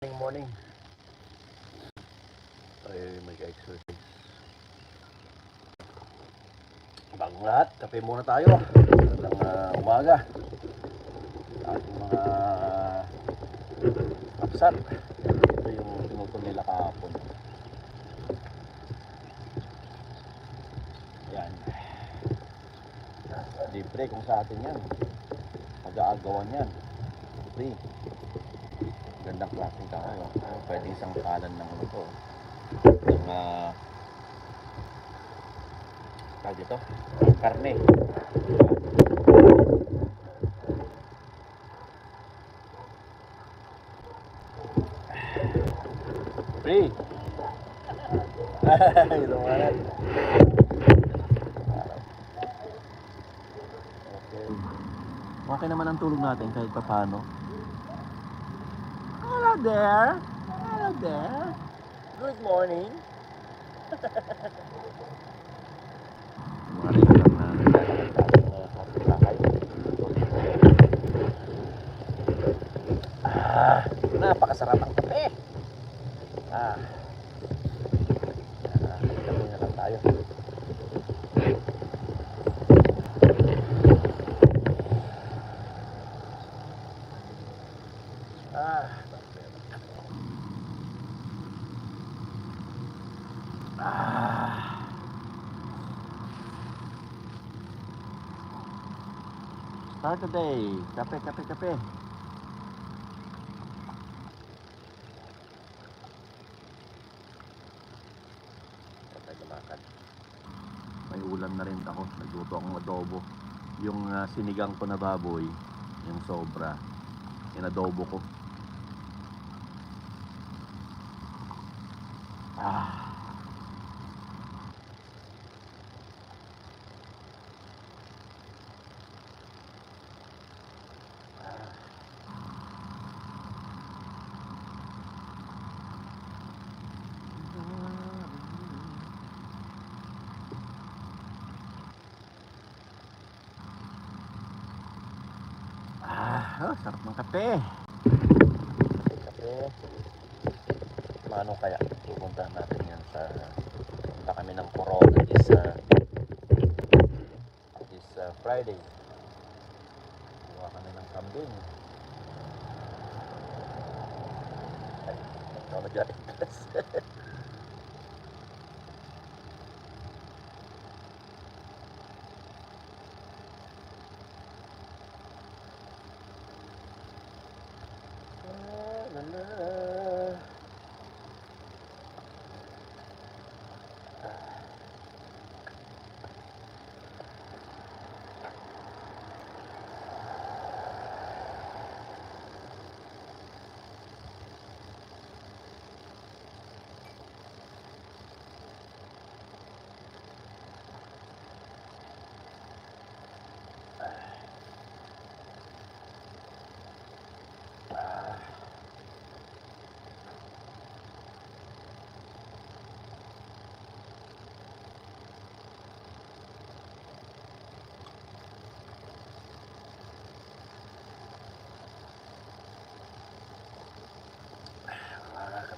Morning. Ay, mag-exercise. Bagong lahat, kape muna tayo. Magandang umaga. Ating mga kapsat. Ito yung tinutol nila kahapon. Yan. Libre kung sa atin yan. Mag-aagawan yan. Free. Gandang klaseng kahoy. Pwede isang kalan ng ano to. Ng tawag dito, karne. Free. Ay, lumayan. Okay naman ang tulog natin kahit pa paano. Hello there. Hello there. Good morning. Napakasarap ang kape. Kape na lang tayo. Start the day. Kape, kape, kape. May ulam na rin ako. Nagluto akong adobo. Yung sinigang ko na baboy, yung sobra, inadobo ko. Sarap ng kape. Kape. Paano kaya? Pupuntahan natin yan sa... Punta kami ng Corona this Friday. Kuha kami ng kambing. Ay, ikaw na dyan.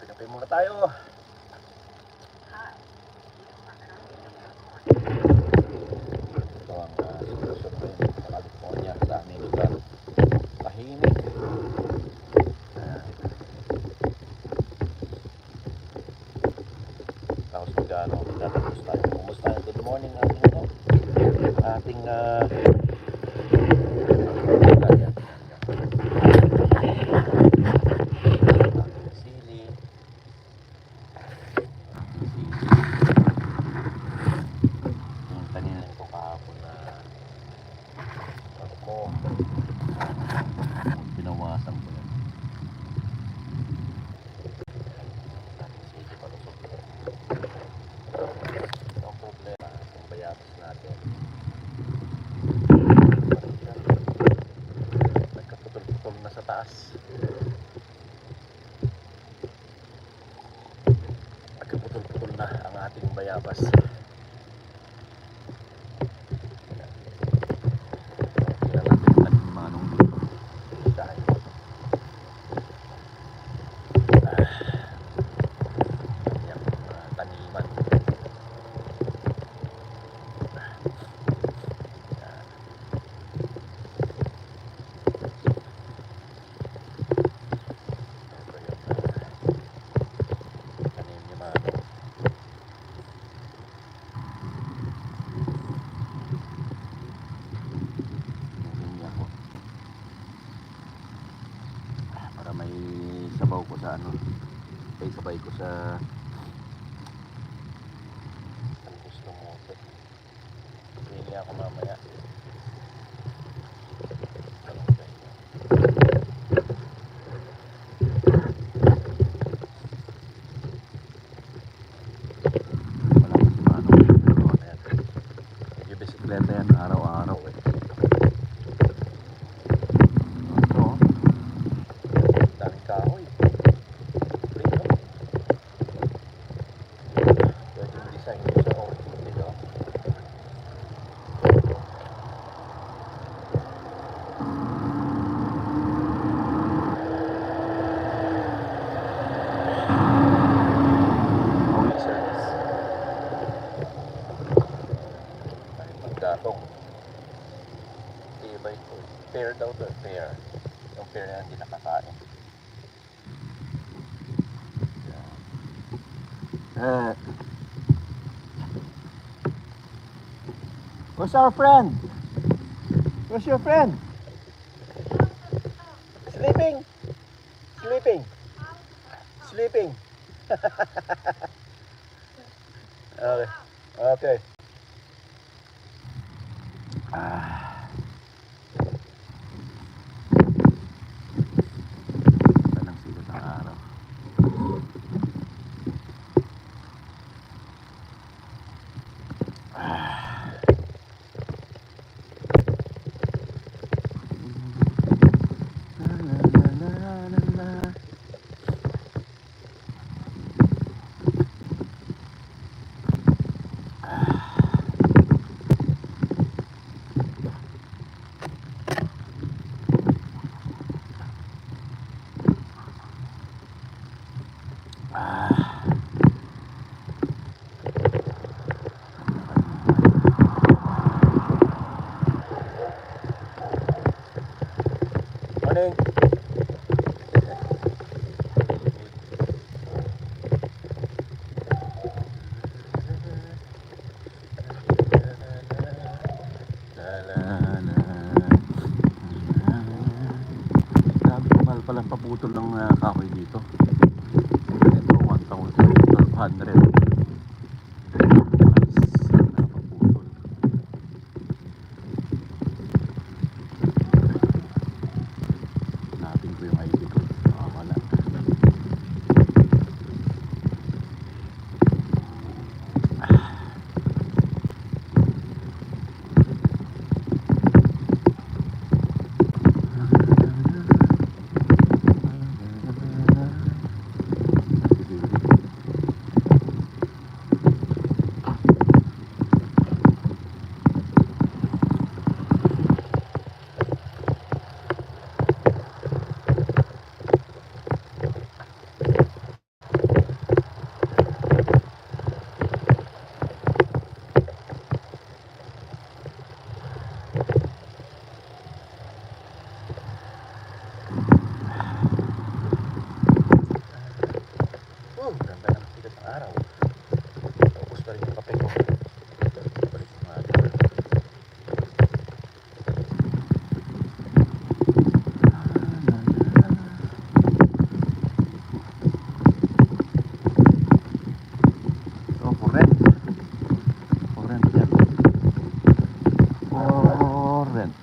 Kape muna tayo. Ito ang sitwasyon ngayon sa California, sa aming lugar. Tahimik. Tapos magkano, tatapos tayo. Kumusta? Good morning ating binawasan ko yan. Ang problema ang bayabas natin. Nagkaputol-putol na sa taas. Nagkaputol-putol na ang ating bayabas. ko sa ano, sabay ko sa ang gusto mo ito. Pili ako mamaya. Bisikleta yan araw-araw eh. Ito, daming kahoy. Ito. Pwede yung design ito sa orchid dito. Holy service. Ay, maggatong. Iba ito eh. Pear daw to, pear. Yung pear na hindi nakakain. Where's our friend? Where's your friend? Sleeping. Sleeping. Sleeping. Okay. Okay. Walang sikat ng araw. Morning. Grabe, mahal palang paputol ng kahoy dito. Ito 1,200. Hanapin ko yung ID ko. Wala. Ganda ng sikat ng araw. Tapos pa rin yung kape ko. Balik yung mga so, for rent. For rent yan. For rent.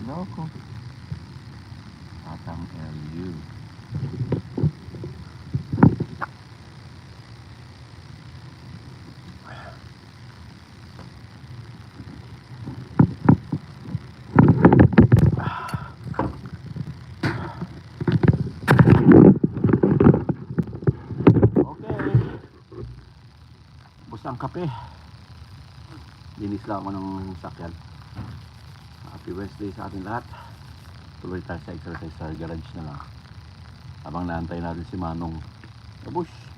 Loko Batang LU. Okay, bus ang kape. Linis lang ako ng sakyan. Happy Wednesday sa ating lahat. Tuloy tayo sa exercise sa garage na lang. Habang naantay natin si Manong. Kabush!